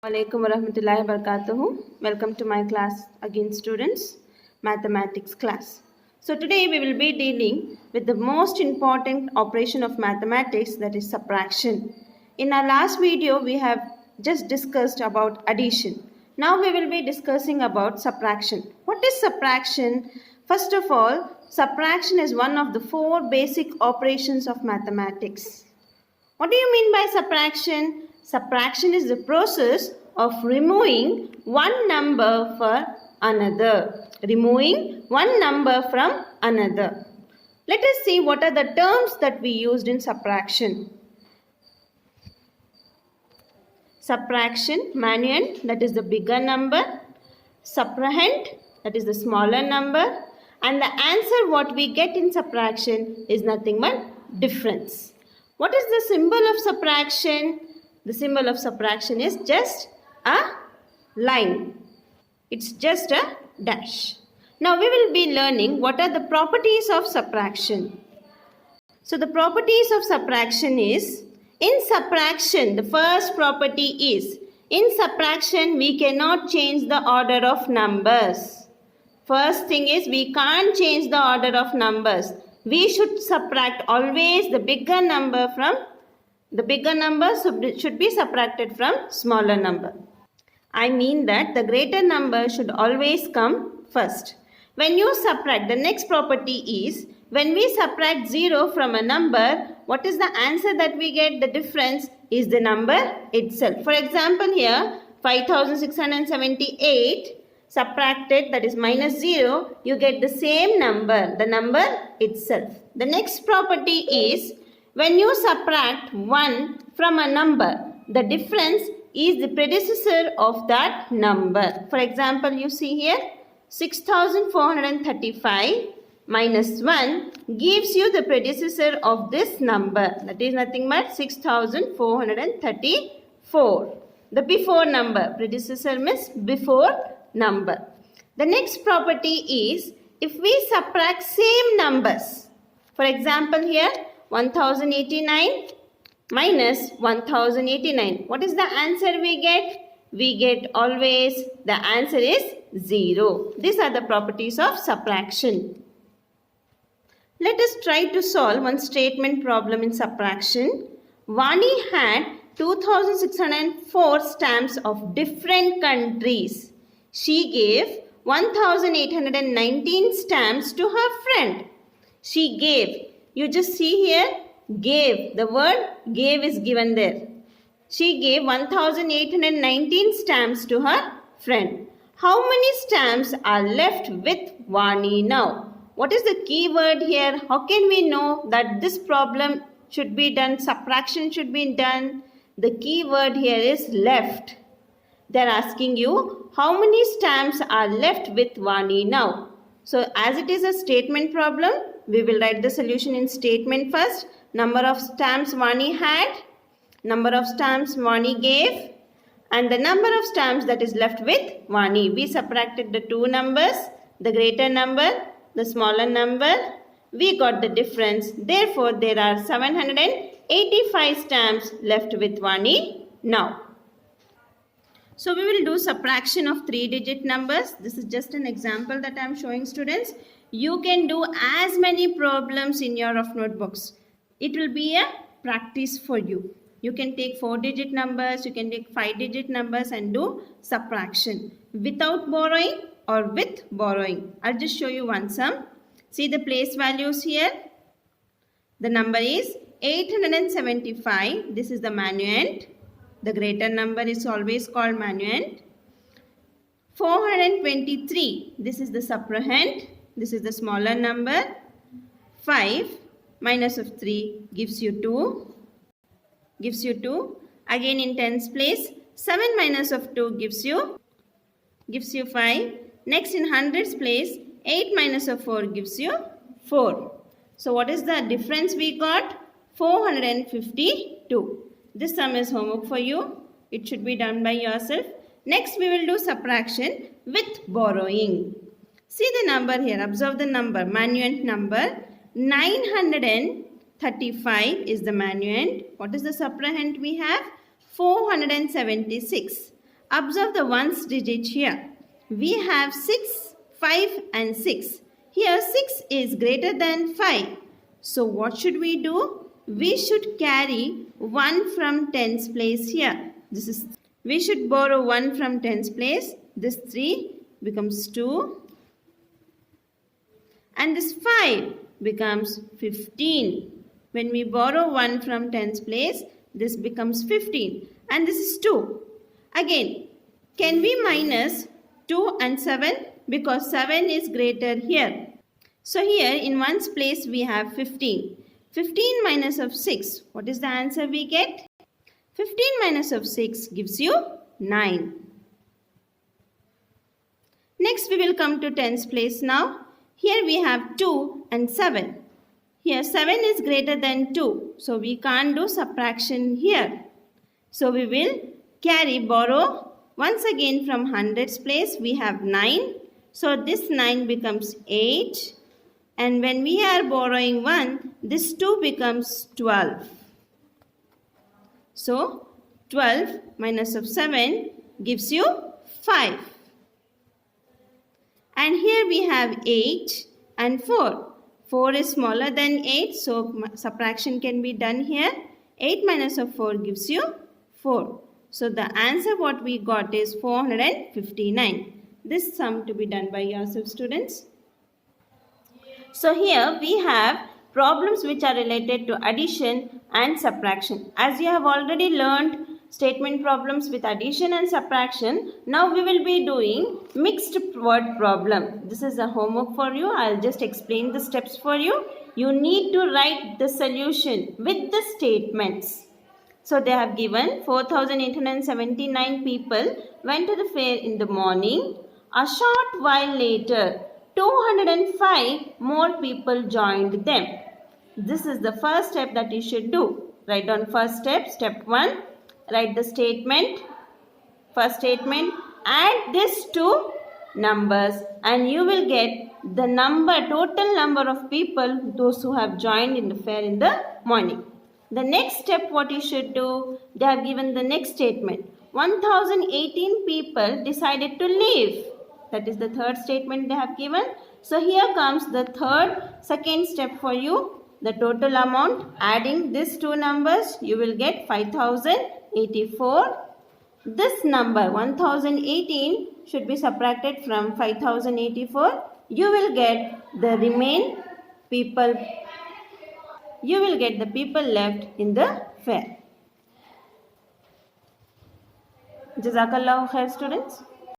Alaikum warahmatullahi wabarakatuh. Welcome to my class again, students, mathematics class. So today we will be dealing with the most important operation of mathematics, that is subtraction. In our last video we have just discussed about addition. Now we will be discussing about subtraction. What is subtraction? First of all, subtraction is one of the four basic operations of mathematics. What do you mean by subtraction? Subtraction is the process of removing one number for another. Removing one number from another. Let us see what are the terms that we used in subtraction. Subtraction, manuend, that is the bigger number. Subtrahend, that is the smaller number. And the answer what we get in subtraction is nothing but difference. What is the symbol of subtraction? The symbol of subtraction is just a line. It's just a dash. Now we will be learning what are the properties of subtraction. So the properties of subtraction is, in subtraction, the first property is, in subtraction we cannot change the order of numbers. First thing is, we can't change the order of numbers. We should subtract always the bigger number from the bigger number should be subtracted from smaller number. I mean that the greater number should always come first. When you subtract, the next property is, when we subtract 0 from a number, what is the answer that we get? The difference is the number itself. For example, here 5678 subtracted, that is minus 0, you get the same number, the number itself. The next property is, when you subtract 1 from a number, the difference is the predecessor of that number. For example, you see here 6435 minus 1 gives you the predecessor of this number. That is nothing but 6434. The before number. Predecessor means before number. The next property is, if we subtract same numbers. For example, here 1089 minus 1089. What is the answer we get? We get always, the answer is 0. These are the properties of subtraction. Let us try to solve one statement problem in subtraction. Vani had 2604 stamps of different countries. She gave 1819 stamps to her friend. She gave. You just see here, gave. The word gave is given there. She gave 1819 stamps to her friend. How many stamps are left with Vani now? What is the key word here? How can we know that this problem should be done, subtraction should be done? The key word here is left. They are asking you, how many stamps are left with Vani now? So as it is a statement problem, we will write the solution in statement first. Number of stamps Vani had, number of stamps Vani gave, and the number of stamps that is left with Vani. We subtracted the two numbers, the greater number, the smaller number. We got the difference. Therefore, there are 785 stamps left with Vani now. So we will do subtraction of 3-digit numbers. This is just an example that I am showing students. You can do as many problems in your notebooks. It will be a practice for you. You can take 4-digit numbers, you can take 5-digit numbers and do subtraction without borrowing or with borrowing. I'll just show you one sum. See the place values here. The number is 875. This is the manuend. The greater number is always called manuend. 423. This is the subtrahend. This is the smaller number. 5 minus of 3 gives you 2. Gives you 2. Again in tens place. 7 minus of 2 gives you 5. Next in hundreds place. 8 minus of 4 gives you 4. So what is the difference we got? 452. This sum is homework for you. It should be done by yourself. Next we will do subtraction with borrowing. See the number here. Observe the number. Manuend number. 935 is the manuend. What is the subtrahend we have? 476. Observe the ones digit here. We have 6, 5 and 6. Here 6 is greater than 5. So what should we do? We should carry 1 from tens place here. We should borrow 1 from tens place. This 3 becomes 2. And this 5 becomes 15. When we borrow 1 from tens place, this becomes 15. And this is 2. Again, can we minus 2 and 7? Because 7 is greater here. So here in ones place we have 15. 15 minus of 6. What is the answer we get? 15 minus of 6 gives you 9. Next we will come to tens place now. Here we have 2 and 7. Here 7 is greater than 2. So we can't do subtraction here. So we will borrow once again from hundreds place. We have 9. So this 9 becomes 8. And when we are borrowing 1, this 2 becomes 12. So 12 minus of 7 gives you 5. And here we have 8 and 4. 4 is smaller than 8, so subtraction can be done here. 8 minus of 4 gives you 4. So the answer what we got is 459. This sum to be done by yourself, students. So here we have problems which are related to addition and subtraction. As you have already learned statement problems with addition and subtraction, now we will be doing mixed word problem. This is a homework for you. I'll just explain the steps for you. You need to write the solution with the statements. So they have given 4,879 people went to the fair in the morning. A short while later, 205 more people joined them. This is the first step that you should do. Write down first step, step 1. Write the statement, first statement, add these two numbers and you will get the total number of people, those who have joined in the fair in the morning. The next step what you should do, they have given the next statement. 1,018 people decided to leave. That is the third statement they have given. So here comes the second step for you. The total amount, adding these two numbers, you will get 5,084. This number 1018 should be subtracted from 5,084. You will get the people left in the fair. Jazakallahu khair, students.